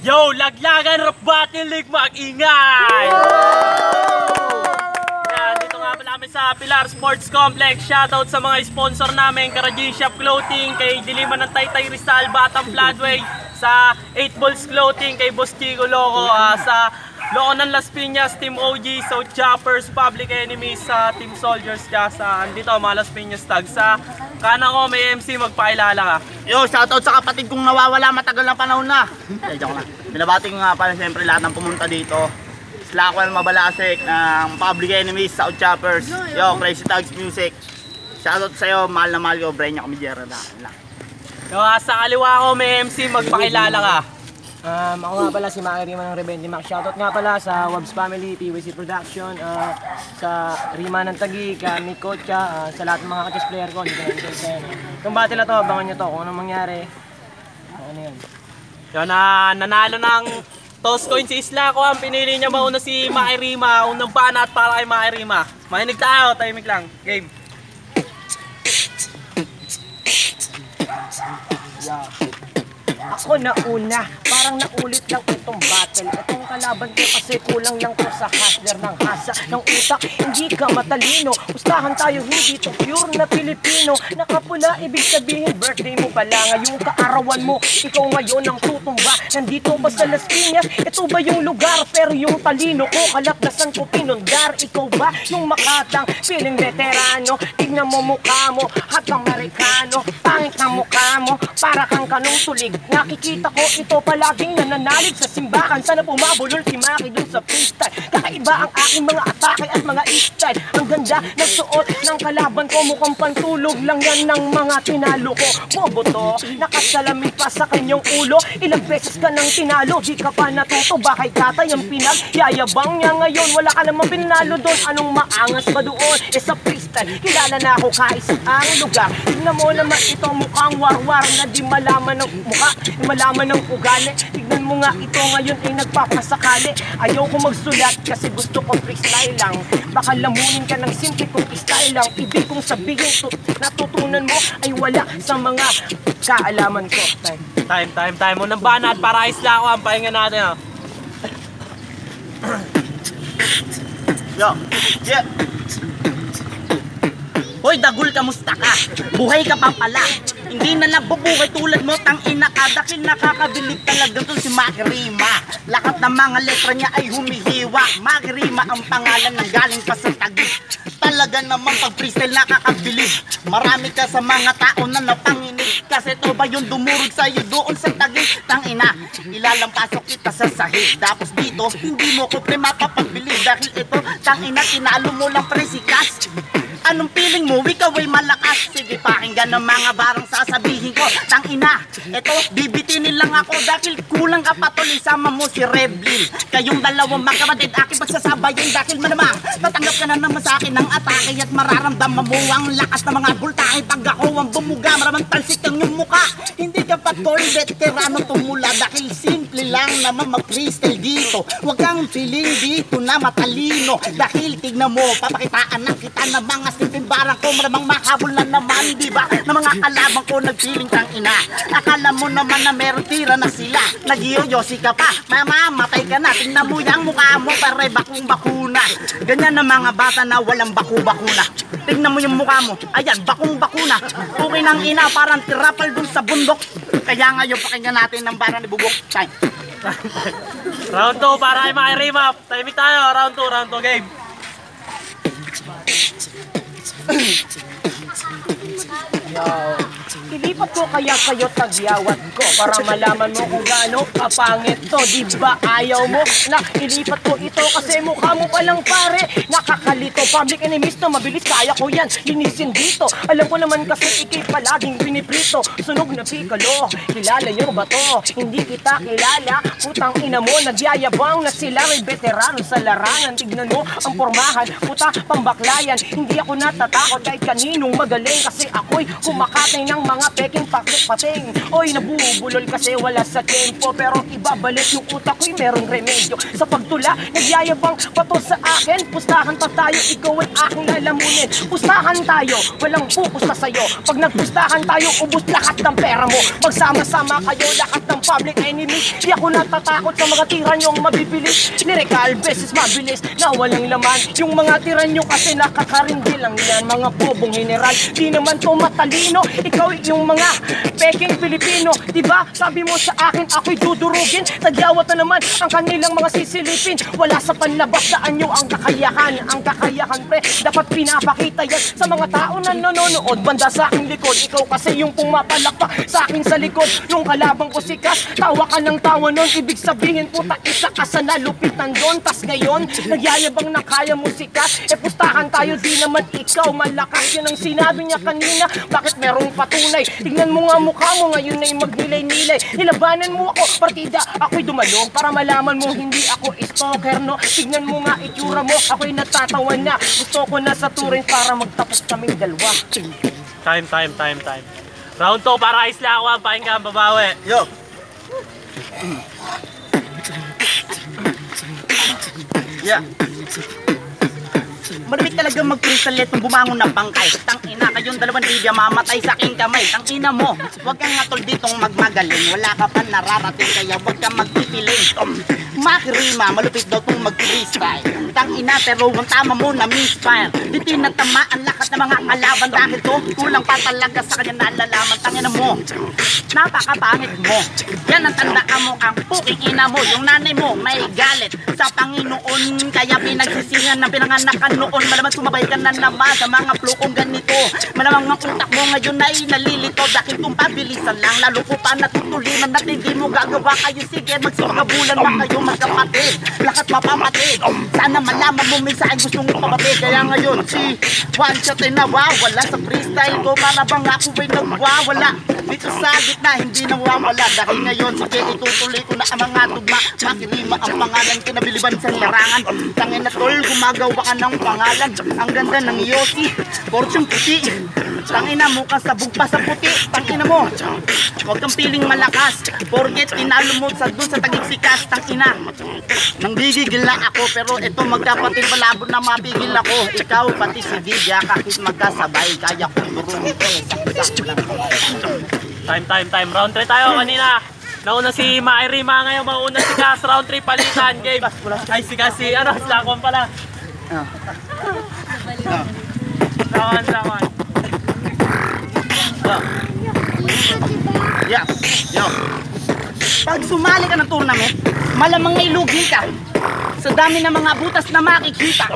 Yo, Laglagan Rap Battle League, mag-ingay! Yan, dito nga pa namin sa Pilar Sports Complex. Shoutout sa mga sponsor namin, Karaji Shop Clothing, kay Diliman ng Taytay Rizal, Batang Floodway, sa 8 Balls Clothing, kay Boss Chico Loco, sa Loco ng Las Piñas, Team OG, South Choppers, Public Enemies, sa Team Soldiers, sa andito mga Las Piñas tag. Sa kanan ko may MC, magpakilala ka. Yo, shoutout sa kapatid kong nawawala matagal na panahon na. Joke lang. Binabati ko nga pala siyempre lahat ng pumunta dito. Slackwell Mabalasek ng Public Enemies, South Choppers. Yo, Crazy Tags Music. Shoutout sa'yo, mahal na mahal ko, Brenya Kamidjera na. Yo, sa kaliwa ko may MC, magpakilala ka. Ako nga pala si Maki Rima ng Rebente Mac. Shoutout nga pala sa Wabs Family, PWC Production, sa Rima ng Taguig, Nick Kocha, sa lahat ng mga ka-chess player ko. Hindi ko na sa yan. Itong battle na to, abangan nyo to kung anong mangyari. Ano yan? Yo, nanalo ng toss coin si Isla ko. Ang pinili niya mauna si Maki Rima. Unang banat para kay Maki Rima. Makinig tayo, timing lang. Game. Ako na una, parang naulit lang itong battle. Itong kalaban ko kasi kulang lang ko sa hustler ng hasa ng utak. Hindi ka matalino, pustahan tayo hindi to pure na Pilipino. Nakapula, ibig sabihin birthday mo pala. Ngayong kaarawan mo, ikaw ngayon ang tutumba. Nandito ba sa Las Piñas? Ito ba yung lugar? Pero yung talino ko, kalapdasan ko pinundar. Ikaw ba yung makatang feeling veterano? Tignan mo mukha mo, hatang Amerikano. Pangit na mukha mo, para kang kanong tulig. Nakikita ko ito palaging nananalig sa simbahan. Sana pumabulol si Maki dun sa freestyle. Kakaiba ang aking mga atake at mga style. Ang ganda ng suot ng kalaban ko, mukhang pantulog lang yan ng mga tinalo ko. Bobo to, nakasalamin pa sa kanyang ulo. Ilang beses ka nang tinalo, di ka pa natuto. Bakay tatay ang pinagyayabang niya ngayon. Wala ka namang pinalo doon, anong maangas pa doon? Sa freestyle, kilala na ako kaisang lugar. Tignan mo naman itong mukhang warwar na di malaman ng mukha, di malaman ng ugali. Tignan mo nga ito ngayon ay nagpapasakali. Ayaw ko magsulat kasi gusto ko freestyle lang. Baka lamunin ka ng simple kung freestyle lang. Ibig kong sabihin natutunan mo ay wala sa mga kaalaman ko. Time. Unang banat para Isla ko. Ang pahinga natin. Yo, yeah. Hoy, Dagul, kamusta ka? Buhay ka pa pala. Hindi na nagbubuhay tulad mo, tangina ka. Dahil nakakabilib talaga to si Maki Rima. Lahat ng mga letra niya ay humihiwa. Maki Rima ang pangalan ng galing pa sa Taguig. Talaga naman pag freestyle nakakabilib. Marami ka sa mga tao na napanginig. Kasi ito ba yung dumurog sa'yo doon sa Taguig? Tangina, ilalampasok kita sa sahig. Tapos dito, hindi mo ko pre mapapabilib. Dahil ito, tangina, tinalo mo lang pre si Cass. Anong feeling mo? Ikaw ay malakas. Sige, pakinggan ng mga barang sasabihin ko. Tangina, eto, bibitinin lang ako dahil kulang ka patuloy. Sama mo si Revlin. Kayong dalawang magkapatid, aking pagsasabayin dahil malamang tatanggap ka na naman sa akin ng atake at mararamdaman mo ang lakas ng mga bultahe. Pag ako ang bumuga, maramang talsik ang iyong muka. Hindi ka patuloy veterano tumula dahil simple lang naman mag-freestyle dito. Huwag kang feeling dito na matalino dahil tignan mo, papakitaan na kita ng mga simbarang ko, maramang mahabol na naman, di ba? Na mga kalabang ko nagpiling kang ina. Akala mo naman na meron tira na sila. Nagiyoyosi ka pa, mamamatay ka na. Tingnan mo yung mukha mo, pare bakong bakuna. Ganyan na mga bata na walang baku-bakuna. Tingnan mo yung mukha mo, ayan, bakong bakuna. Okay ng ina, parang tirapal dun sa bundok. Kaya ngayon pakinggan natin ng barang ni Bubok. Time. Round 2 para kay Maki Rima. Timing tayo, round 2 game. Ilipat ko kaya sa'yo tagyawat ko para malaman mo kung gaano kapangit to. Di ba ayaw mo na ilipat ko ito kasi mukha mo palang pare nakakalito. Public Enemies to, mabilis kaya ko yan linisin dito. Alam ko naman kasi ikay palaging piniprito. Sunog na pikalo, kilala nyo ba to? Hindi kita kilala. Putang ina mo, nagyayabang na sila may veterano sa larangan. Tignan mo ang pormahan, puta pambaklayan. Hindi ako natatakot kahit kaninong magaling kasi ako'y kumakatay ng mga mga peking pating. Oy, nabubulol kasi wala sa tempo, pero ibabalik yung utak ko'y merong remedyo. Sa pagtula, nagyayabang pato sa akin. Pustahan pa tayo, ikaw ay aking lalamunin. Pustahan tayo, walang pupusta sa'yo. Pag nagpustahan tayo, ubos lahat ng pera mo. Magsama-sama kayo, lahat ng public enemy. Di ako natatakot sa mga tira nyong mabibilis. Lyrical beses mabilis na walang laman. Yung mga tira nyo kasi nakakarindi lang yan. Mga bobong general, di naman to matalino. Ikaw yung mga peking Pilipino. Diba sabi mo sa akin ako'y dudurugin? Tagyawat na naman ang kanilang mga sisilipin. Wala sa panlabas, daan nyo ang kakayahan. Ang kakayahan pre, dapat pinapakita yan sa mga tao na nanonood. Banda sa aking likod, ikaw kasi yung pumapalakpak sa akin sa likod. Nung kalabang ko sikas, tawa ka ng tawa nun. Ibig sabihin puta, isa ka sa nalupitan doon. Tas ngayon, nagyayabang na kaya mo sikas. E pustahan tayo, di naman ikaw malakas. Yan ang sinabi niya kanina, bakit merong patunay? Tignan mo nga mukha mo, ngayon na yung magnilay-nilay. Nilabanan mo ako, partida, ako'y dumalong para malaman mo hindi ako stalker, no? Tignan mo nga itsura mo, ako'y natatawa na. Gusto ko na sa turin para magtapos kaming dalawa. Time. Round 2 para isla ako ang pakinggan, babawi. Yo! Yeah. Marami talaga mag-crystal itong bumangon na bangkay. Tangina kayong dalawang libya mamatay sa aking kamay. Tangina mo, huwag kang ngatol ditong magmagaling. Wala ka pa nararating kaya huwag kang magpipiling. Makirima, malupit daw itong mag-freestyle. Tangina pero ang tama mo na misfire. Di tinatama ang lakas ng mga kalaban. Dahil to, kulang pa talaga sa kanya nalalaman. Tangina mo, napakapangit mo. Yan ang tandaan mo, ang puking ina mo. Yung nanay mo may galit sa Panginoon. Kaya pinagsisihan ng pinanganakan noon. Malamang sumabay ka na naman sa mga plukong ganito. Malamang ang utak mo ngayon ay nalilito. Dahil kung pabilisan lang, lalo ko pa natutulinan at hindi mo gagawa kayo. Sige, magsikabulan na kayo magkapatid. Lahat mapapatid. Sana malaman mo minsan gusto mong pabatid. Kaya ngayon si one shot ay nawawala sa freestyle ko. Para bang ako ay nagwawala dito sa gitna, hindi nawawala. Dahil ngayon, sige, itutuloy ko na ang mga tugma. Makirima ang pangalan, kinabiliban sa larangan. Tangin na tol, gumagawa ka ng pangalan. Ang ganda ng Yossi, porsyong puti. Tangina mo ka sabog pa sa puti. Tangina mo, huwag kang piling malakas. Forget, tinalo mo sa dun sa tagigsikas. Tangina, nang gigigil na ako. Pero ito magkapatid, malabo na mapigil ako. Ikaw pati si Vidya, kahit magkasabay, kaya kong durumi ko. Time. Round 3 tayo kanina. Nauna si Mairima, ngayon mauna si Gas. Round 3 palitan, game. Ay si Gas, si ano, Slakon pala. Lawan. Yeah. Yo. Pag sumali ka ng tournament, malamang may lugi ka. Sa dami ng mga butas na makikita.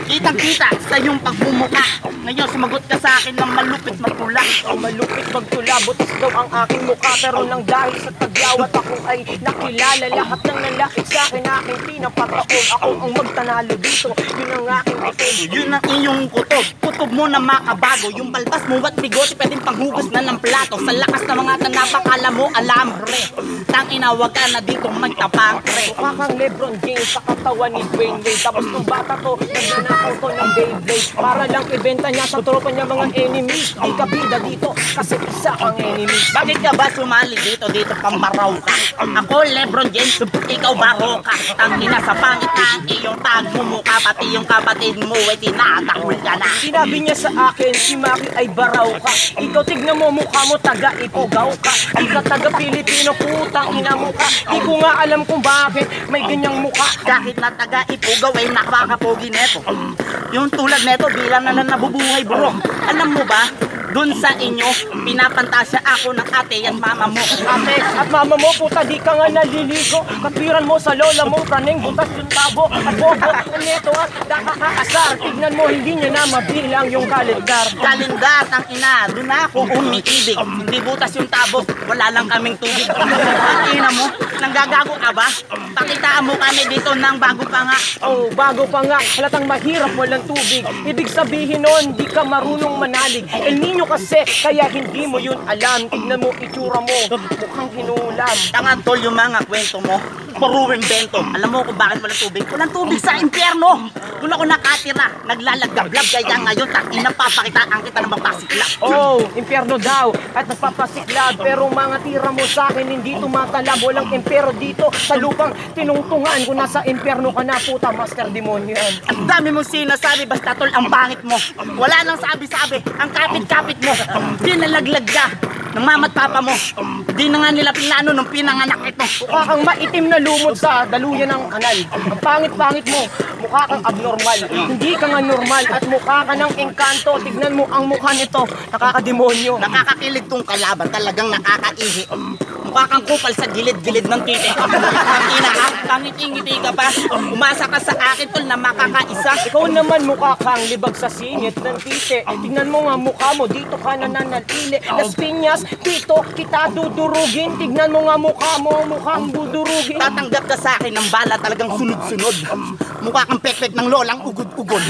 Kitang-kita sa iyong pagmumuka. Ngayon, sumagot ka sa akin ng malupit magtula. Malupit magtula, butas daw ang aking mukha. Pero nang dahil sa tagyawat ako ay nakilala. Lahat ng nalapit sa akin aking pinapataon. Ako ang magtanalo dito, yun ang aking kutob. Yun ang iyong kutob. Kutob mo na makabago. Yung balbas mo at bigote pwedeng panghugas na ng plato. Sa lakas ng mga tanapang alam mo, alambre. Tangina, wag ka na dito magtapang pre. Mukha kang Lebron James sa katawan ni Dwayne Wade. Tapos nung bata to, nagnanakaw ko ng Beyblade. Para lang ibenta niya sa tropa niya mga enemies. Di ka bida dito kasi isa kang enemies. Bakit ka ba sumali dito? Dito pambaraw ka. Ako Lebron James, ikaw baro ka. Tangina sa pangit na iyong tagmumukha. Pati yung kapatid mo ay tinatakul ka na. Sinabi niya sa akin, si Maki ay baraw ka. Ikaw tignan mo mukha mo, taga-Ipugaw ka. Di ka taga-Pilipino, putang ina mo ka. Di ko nga alam kung bakit may ganyang mukha. Kahit na taga-Ipugaw ay nakakapogi neto. Yung tulad neto bilang na nabubuhay bro. Alam mo ba, dun sa inyo, pinapantasya ako ng ate at mama mo. Ate at mama mo, puta, di ka nga naliligo. Katwiran mo sa lola mo, praning butas yung tabo. At bobo, neto at nakakaasar. Tignan mo, hindi niya na mabilang yung kalendar. Kalendar, ang ina, dun ako umiibig. Hindi butas yung tabo, wala lang kaming tubig. Ang ina mo, nanggagago ka ba? Pakitaan mo kami dito ng bago pa nga. Oh, bago pa nga, halatang mahirap walang tubig. Ibig sabihin nun, di ka marunong manalig. El Niño kasi, kaya hindi mo yun alam. Tignan mo itsura mo, mukhang hinulam. Tangan tol yung mga kwento mo. puro invento. Alam mo kung bakit walang tubig? Walang tubig sa impyerno. Doon ako nakatira, naglalagablab, kaya ngayon tangina papakitaan kita ng mapasiklap. Oh, impyerno daw at nagpapasiklab, pero mga tira mo sa akin hindi tumatalab. Walang impyerno dito sa lupang tinungtungan. Kung nasa impyerno ka na, puta, master demonyo yan. Ang dami mong sinasabi, basta tol ang pangit mo. Wala nang sabi-sabi, ang kapit-kapit mo. Dinalaglag ka ng mama't papa mo. Di na nga nila pinano nung pinanganak ito. Mukha kang maitim na lumot sa daluyan ng kanal. Ang pangit-pangit mo, mukha kang abnormal. Hindi ka nga normal at mukha ka ng engkanto. Tignan mo ang mukha nito, nakakademonyo. Nakakakilig tong kalaban, talagang nakakaihi. Mukha kang kupal sa gilid-gilid ng titi. Ang ina, pangiti-ngiti ka pa. Umasa ka sa akin tol na makakaisa. Ikaw naman mukha kang libag sa singit ng titi. Tignan mo nga mukha mo, dito ka nananatili. Las Piñas, dito kita dudurugin. Tignan mo nga mukha mo, mukhang dudurugin. Tatanggap ka sa akin ng bala, talagang sunod-sunod. Mukha kang pekpek ng lolang ugod-ugod.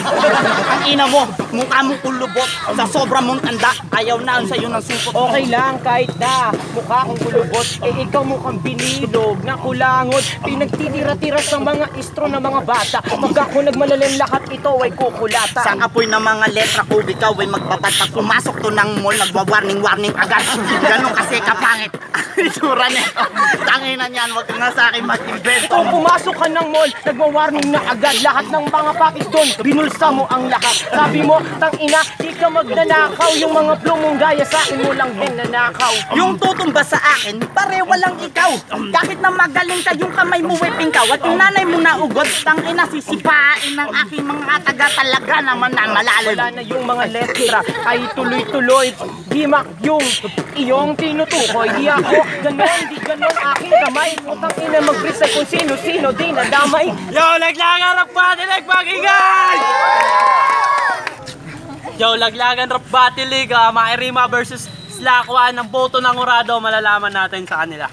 Ang ina mo, mukha mong kulubot. Sa sobrang mong tanda, ayaw na sa'yo ng supot. Okay lang kahit na mukha kang kulubot. Eh ikaw mukhang binilog na kulangot. Pinagtitira-tira sa mga istro ng mga bata. Pag ako nagmalalim lahat ito ay kukulata. Sa apoy ng mga letra ko, ikaw ay magbabat. Pumasok to ng mall, nagwa-warning-warning agad. Ganon kasi kapangit. Itsura nito. Tangina niyan, wag ka nga sa akin mag-invento. Kung pumasok ka ng mall, nagwa-warning na agad. Lahat ng mga pakis doon, binulsa mo ang lahat. Sabi mo, tangina, di ka magnanakaw. Yung mga plumong gaya sa akin mo lang din nanakaw. Yung tutumba sa akin, pare walang ikaw. Kahit na magaling ka, yung kamay mo ay pingkaw. At yung nanay mo na ugod, tangina sisipain ng aking mga taga talaga naman na malalim. Wala na yung mga letra ay tuloy-tuloy. Di mak yung iyong tinutukoy. Di ako ganon, di ganon aking kamay. Utang ina mag-reset kung sino-sino di nadamay. Yo, laglagan rap battle league, pakinggan! Yo, laglagan rap battle league, Makirima versus Slakwan. Ang boto ng Urado, malalaman natin sa kanila.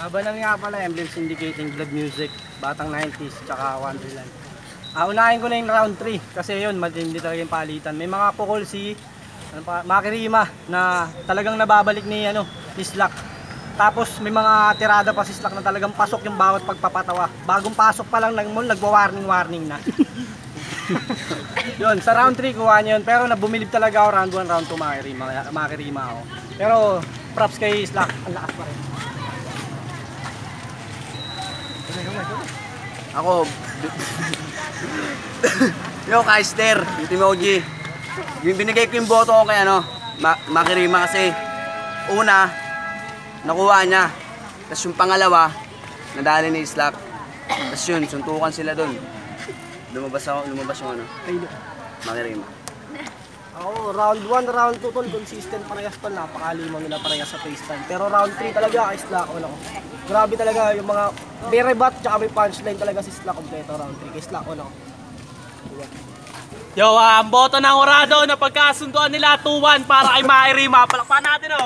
Banang nga pala, Emblem Syndicating Blood Music, Batang 90s, tsaka Wonderland. Unahin ko na yung round 3 kasi yun, matindi talaga yung palitan. May mga pukol si Makirima na talagang nababalik ni Slak. Tapos may mga tirada pa si Slak na talagang pasok yung bawat pagpapatawa. Bagong pasok pa lang ng mall, nagwa-warning na. Yun, sa round 3 kuha niya yun. Pero nabumilib talaga ako round 1, round 2 Makirima ako. Pero props kay Slak, ang lakas pa rin. Ako, yo, Kaister, yung Timoji. Yung binigay ko yung boto ko kay Makirima kasi una, nakuha niya. Tapos yung pangalawa, nadali ni Slak. Tapos yun, suntukan sila dun. Lumabas yung Makirima. Ako, round 1, round 2 tol, consistent parehas tol, napakalimang nila parehas sa FaceTime. Pero round 3 talaga kay Slak, grabe talaga yung mga may rebat tsaka may punchline talaga si Slak kompleto round 3 kay Slak, Yo, ang boto ng Urado na pagkasunduan nila 2-1 para kay Makirima. Palakpan natin,